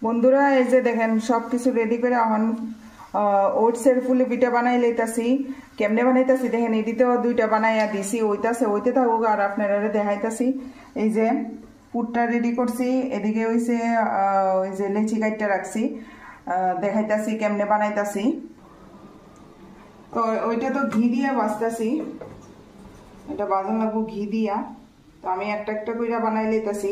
বন্ধুরা এই যে দেখেন সবকিছু রেডি করে এখন ওটসের ফুলি পিঠা বানাই লইতাছি। কেমনে বানাইতাছি দেখেন, এদিতেও দুইটা বানাইয়া দিছি, ওইতে থাকুক আর আপনারা দেখাইতাছি। এই যে পুরটা রেডি করছি, এদিকে হইছে ওই যে লেচি কাটটা রাখছি, দেখাইতাছি কেমনে বানাইতাছি। তো ওইটা তো ঘি দিয়া বাজতাছি, এটা বাজান লাগবো ঘি দিয়া। তো আমি একটা একটা করে বানাই লইতাছি।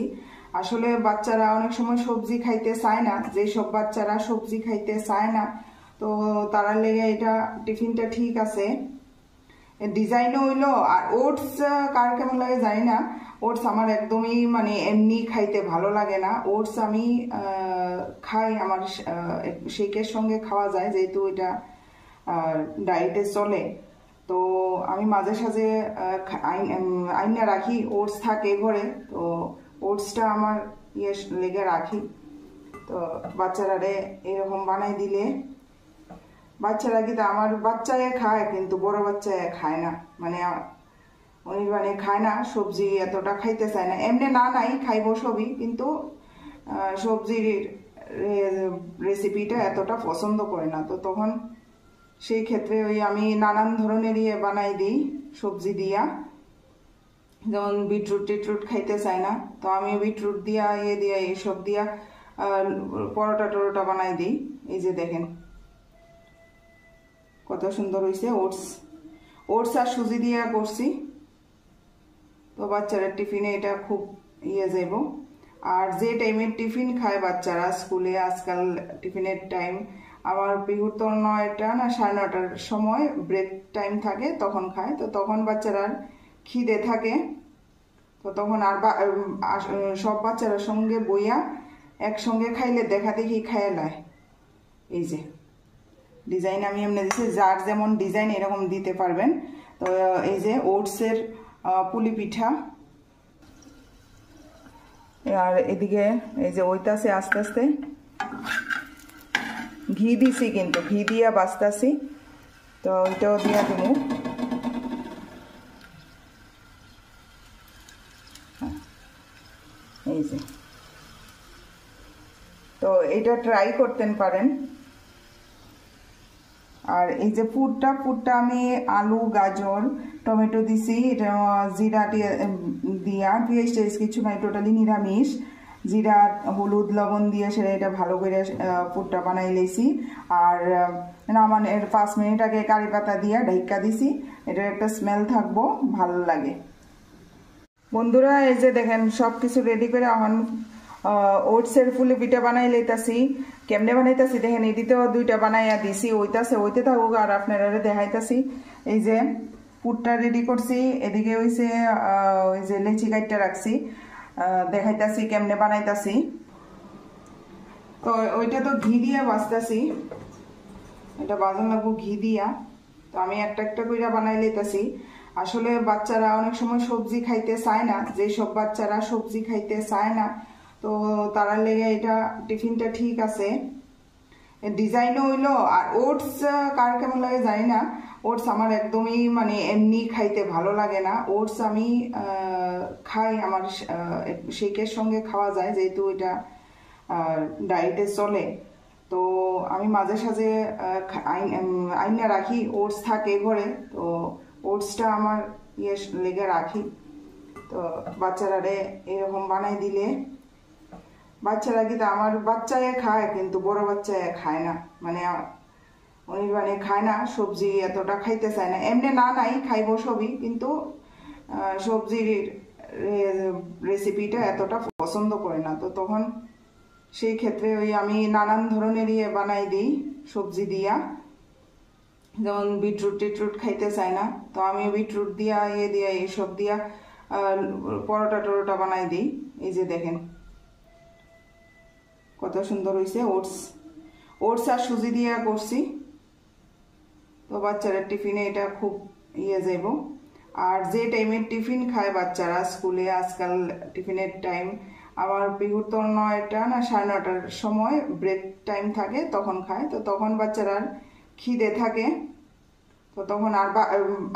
আসলে বাচ্চারা অনেক সময় সবজি খাইতে চায় না, যেসব বাচ্চারা সবজি খাইতে চায় না তো তারা লেগে এটা টিফিনটা ঠিক আছে। ডিজাইনও হইলো। আর ওটস কার কেমন লাগে জানি না, ওটস আমার একদমই মানে এমনি খাইতে ভালো লাগে না। ওটস আমি খাই, আমার শেকের সঙ্গে খাওয়া যায়, যেহেতু এটা ডায়েটে চলে। তো আমি মাঝে সাঝে আইনা রাখি, ওটস থাকে ঘরে, তো ওটসটা আমার লেগে রাখি। তো বাচ্চারা এরকম বানাই দিলে বাচ্চারা কিন্তু আমার বাচ্চায় খায়, কিন্তু বড় বাচ্চায় খায় না, মানে মানে খায় না, সবজি এতটা খাইতে চায় না। এমনি না নাই খাইবো সবই, কিন্তু সবজির রেসিপিটা এতটা পছন্দ করে না। তো তখন সেই ক্ষেত্রে ওই আমি নানান ধরনেরই বানাই দিই সবজি দিয়া। যেমন বিটরুট টিটরুট খাইতে চায় না, তো আমি বিটরুট দিয়া দিয়া এইসব দিয়া পরোটা টরোটা বানাই দিই। এই যে দেখেন কত সুন্দর হয়েছে। ওটস আর সুজি দিয়া করছি, তো বাচ্চারা টিফিনে এটা খুব যাইব। আর যে টাইমে টিফিন খায় বাচ্চারা স্কুলে, আজকাল টিফিনের টাইম আমার বিহুর তো 9টা না 9:30টার সময় ব্রেক টাইম থাকে, তখন খায়। তো তখন বাচ্চারা খিদে থাকে, তো তখন আর সব বাচ্চারা সঙ্গে বইয়া একসঙ্গে খাইলে দেখা দেখি খাইয়া লায়। এই যে ডিজাইন আমি এমনি দিচ্ছি, যার যেমন ডিজাইন এরকম দিতে পারবেন। তো এই যে ওটসের পুলি পিঠা, আর এদিকে এই যে ওইতাছে আস্তে আস্তে ঘি দিছি, কিন্তু ঘি দিয়া বাজতাছি, তো ওইটাও দিয়া দিব। এই যে, তো এটা ট্রাই করতেন পারেন। আর এই যে পুরটা আমি আলু গাজর টমেটো দিছি, এটা জিরা দিয়া পেঁয়াজ টেস্ট কিছু নাই, টোটালি নিরামিষ। জিরা হলুদ লবণ দিয়ে সেটা এটা ভালো করে পুরটা বানাই লেছি। আর নামানোর 5 মিনিট আগে কারি পাতা দিয়ে ঢাইকা দিছি, এটার একটা স্মেল থাকবো, ভালো লাগে। বন্ধুরা এই যে দেখেন সবকিছু রেডি করে এখন ওটসের ফুলি পিঠা বানাই লইতাছি। কেমনে বানাইতাছি দেখেন, এদিতেও দুইটা বানাইয়া দিছি, ওইতে থাকুক আর আপনারা দেখাইতাছি। এই যে পুরটা রেডি করছি, এদিকে হইছে ওই যে লেচি কাটটা রাখছি, দেখাইতাছি কেমনে বানাইতাছি। তো ওইটা তো ঘি দিয়ে বাজতাছি, এটা বাজান লাগবো ঘি দিয়া। তো আমি একটা একটা করে বানাই লইতাছি। আসলে বাচ্চারা অনেক সময় সবজি খাইতে চায় না, যেসব বাচ্চারা সবজি খাইতে চায় না তো তারা লেগে এটা টিফিনটা ঠিক আছে। ডিজাইনও হইলো। আর ওটস কার কেমন লাগে জানি না, ওটস আমার একদমই মানে এমনি খাইতে ভালো লাগে না। ওটস আমি খাই, আমার শেকের সঙ্গে খাওয়া যায়, যেহেতু এটা ডায়েটে চলে। তো আমি মাঝে সাঝে আইনা রাখি, ওটস থাকে ঘরে, তো ওটসটা আমার লেগে রাখি। তো বাচ্চারা এরকম বানাই দিলে বাচ্চারা কিন্তু আমার বাচ্চায় খায়, কিন্তু বড় বাচ্চায় খায় না, মানে মানে খায় না, সবজি এতটা খাইতে চায় না। এমনি না নাই খাইবো সবই, কিন্তু সবজির রেসিপিটা এতটা পছন্দ করে না। তো তখন সেই ক্ষেত্রে ওই আমি নানান ধরনেরই বানাই দিই সবজি দিয়া। যেমন বিটরুট টিটরুট খাইতে চায় না, তো আমি বিটরুট দিয়া দিয়া এইসব দিয়া পরোটা টরোটা বানাই দিই। এই যে দেখেন কত সুন্দর হয়েছে। ওটস আর সুজি দিয়া করছি, তো বাচ্চারা টিফিনে এটা খুব যাইব। আর যে টাইমে টিফিন খায় বাচ্চারা স্কুলে, আজকাল টিফিনের টাইম আমার বিহুর তো 9টা না 9:30টার সময় ব্রেক টাইম থাকে, তখন খায়। তো তখন বাচ্চারা খিদে থাকে, তো তখন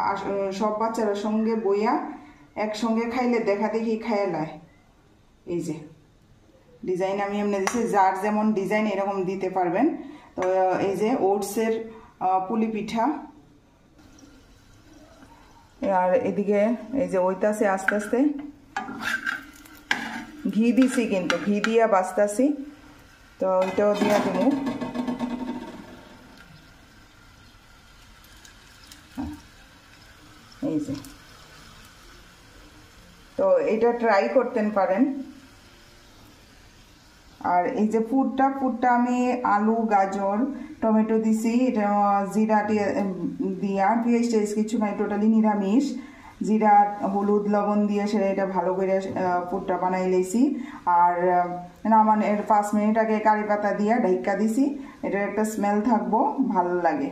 আর সব বাচ্চারা সঙ্গে বইয়া একসঙ্গে খাইলে দেখা দেখি খাইয়া লায়। এই যে ডিজাইন আমি এমনি দিছি, যার যেমন ডিজাইন এরকম দিতে পারবেন। তো এই যে ওটসের পুলি পিঠা, আর এদিকে এই যে ওইতাছে আস্তে আস্তে ঘি দিছি, কিন্তু ঘি দিয়া বাঁচতাছি, তো ওইটাও দিয়া দেবো। এই যে, তো এটা ট্রাই করতেন পারেন। আর এই যে পুরটা আমি আলু গাজর টমেটো দিছি, এটা জিরা দিয়া, পেঁয়াজ টেস্ট কিছু নাই, টোটালি নিরামিষ। জিরা হলুদ লবণ দিয়ে সেটা এটা ভালো করে পুরটা বানাই লেছি। আর নামানোর 5 মিনিট আগে কারি পাতা দিয়া ঢাইকা দিছি, এটার একটা স্মেল থাকবো, ভালো লাগে।